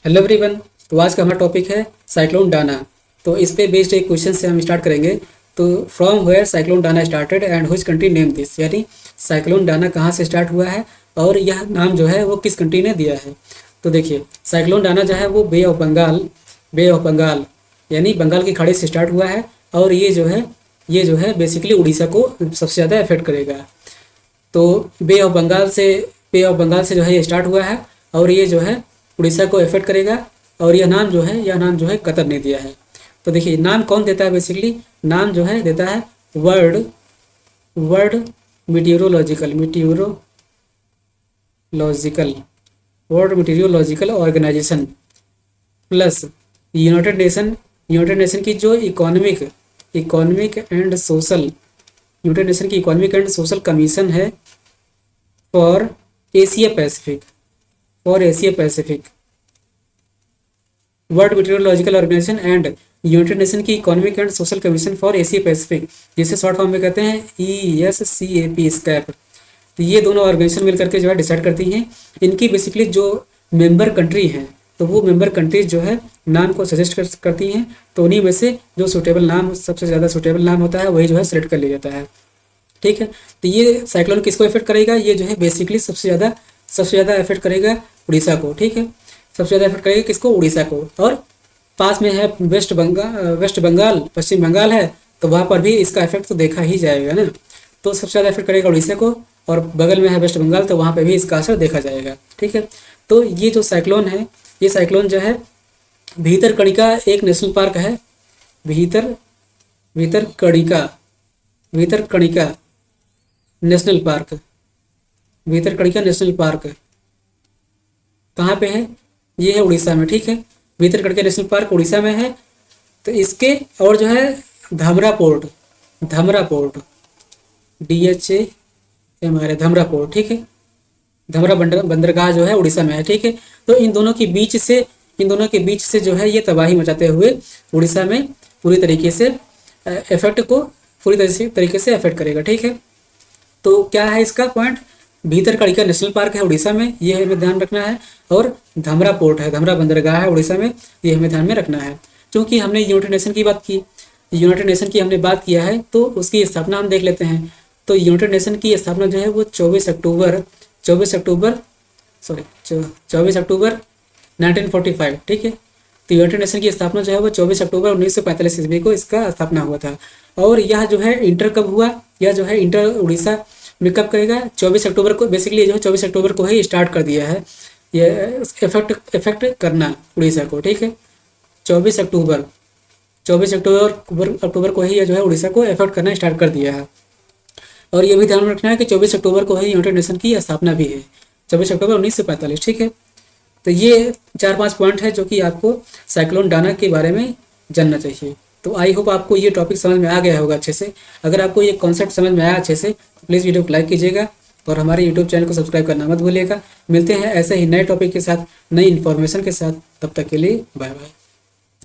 Hello everyone. तो आज का हमारा टॉपिक है साइक्लोन डाना। तो इस पे बेस्ड एक क्वेश्चन से हम स्टार्ट करेंगे। तो from where cyclone Dana started and which country name this, यानी साइक्लोन डाना कहाँ से स्टार्ट हुआ है और यह नाम जो है वो किस कंट्री ने दिया है। तो देखिए, साइक्लोन डाना जो है वो बे ऑफ बंगाल यानी बंगाल की खाड़ी से स्टार्ट हुआ है। और ये जो है बेसिकली उड़ीसा को सबसे ज़्यादा अफेक्ट करेगा। तो बे ऑफ बंगाल से जो है ये स्टार्ट हुआ है और ये जो है उड़ीसा को इफेक्ट करेगा। और यह नाम जो है कतर ने दिया है। तो देखिए, नाम कौन देता है, बेसिकली नाम जो है देता है World World Meteorological World Meteorological Organization plus United Nation की जो Economic and Social United Nation की इकोनॉमिक एंड सोशल कमीशन है for Asia Pacific World Meteorological Organization and United Nation की Economic and Social Commission for Asia Pacific, जिसे short form में कहते हैं ESCAP स्कैप। तो ये दोनों ऑर्गेनाइजेशन मिलकर के जो है डिसाइड करती हैं। इनकी बेसिकली जो मेंबर कंट्री हैं, तो वो मेंबर कंट्रीज जो है नाम को सजेस्ट करती हैं। तो उन्हीं में से जो सूटेबल नाम, सबसे ज़्यादा सूटेबल नाम होता है, वही जो है सेलेक्ट कर लिया जाता है। ठीक है। तो ये साइक्लोन किसको इफेक्ट करेगा, ये जो है बेसिकली सबसे ज़्यादा इफेक्ट करेगा उड़ीसा को। ठीक है, सबसे ज़्यादा इफेक्ट करेगा किसको, उड़ीसा को। और पास में है वेस्ट बंगाल, पश्चिम बंगाल है, तो वहाँ पर भी इसका इफेक्ट तो देखा ही जाएगा ना। तो सबसे ज़्यादा इफेक्ट करेगा उड़ीसा को, और बगल में है वेस्ट बंगाल, तो वहाँ पे भी इसका असर देखा जाएगा। ठीक है। तो ये जो साइक्लोन है, ये साइक्लोन जो है भीतरकणिका एक नेशनल पार्क है। भीतर Bhitarkanika Bhitarkanika national park Bhitarkanika national park कहाँ पे है, ये है उड़ीसा में। ठीक है, भीतरकणिका नेशनल पार्क उड़ीसा में है। तो इसके और जो है Dhamra port DHAMRA Dhamra port. ठीक है, धमरा बंदरगाह जो है उड़ीसा में है। ठीक है। तो इन दोनों के बीच से जो है ये तबाही मचाते हुए उड़ीसा में पूरी तरीके से अफेक्ट करेगा। ठीक है। तो क्या है इसका पॉइंट, भीतरकणिका नेशनल पार्क है उड़ीसा में, ये हमें ध्यान रखना है। और धमरा पोर्ट है, धमरा बंदरगाह है उड़ीसा में, ये हमें ध्यान में रखना है। क्योंकि हमने यूनाइटेड नेशन की हमने बात किया है, तो उसकी स्थापना हम देख लेते हैं। तो यूनाइटेड नेशन की स्थापना जो है वो 24 अक्टूबर 1945। ठीक है। तो यूनाइटेड नेशन की स्थापना जो है वो 24 अक्टूबर 1945 ईस्वी को इसका स्थापना हुआ था। और यह जो है इंटर कब हुआ, यह जो है इंटर उड़ीसा में कब करेगा, 24 अक्टूबर को। बेसिकली जो है 24 अक्टूबर को ही स्टार्ट कर दिया है ये इफेक्ट करना उड़ीसा को। ठीक है, 24 अक्टूबर को ही ये जो है उड़ीसा को इफेक्ट करना स्टार्ट कर दिया है। और ये भी ध्यान में रखना है कि 24 अक्टूबर को ही यूनाइटेड नेशन की स्थापना भी है, 24 अक्टूबर 1945। ठीक है। तो ये 4-5 पॉइंट है जो कि आपको साइक्लोन डाना के बारे में जानना चाहिए। तो आई होप आपको ये टॉपिक समझ में आ गया होगा अच्छे से। अगर आपको ये कॉन्सेप्ट समझ में आया अच्छे से, तो प्लीज़ वीडियो को लाइक कीजिएगा और हमारे यूट्यूब चैनल को सब्सक्राइब करना मत भूलिएगा। मिलते हैं ऐसे ही नए टॉपिक के साथ, नई इन्फॉर्मेशन के साथ। तब तक के लिए बाय बाय।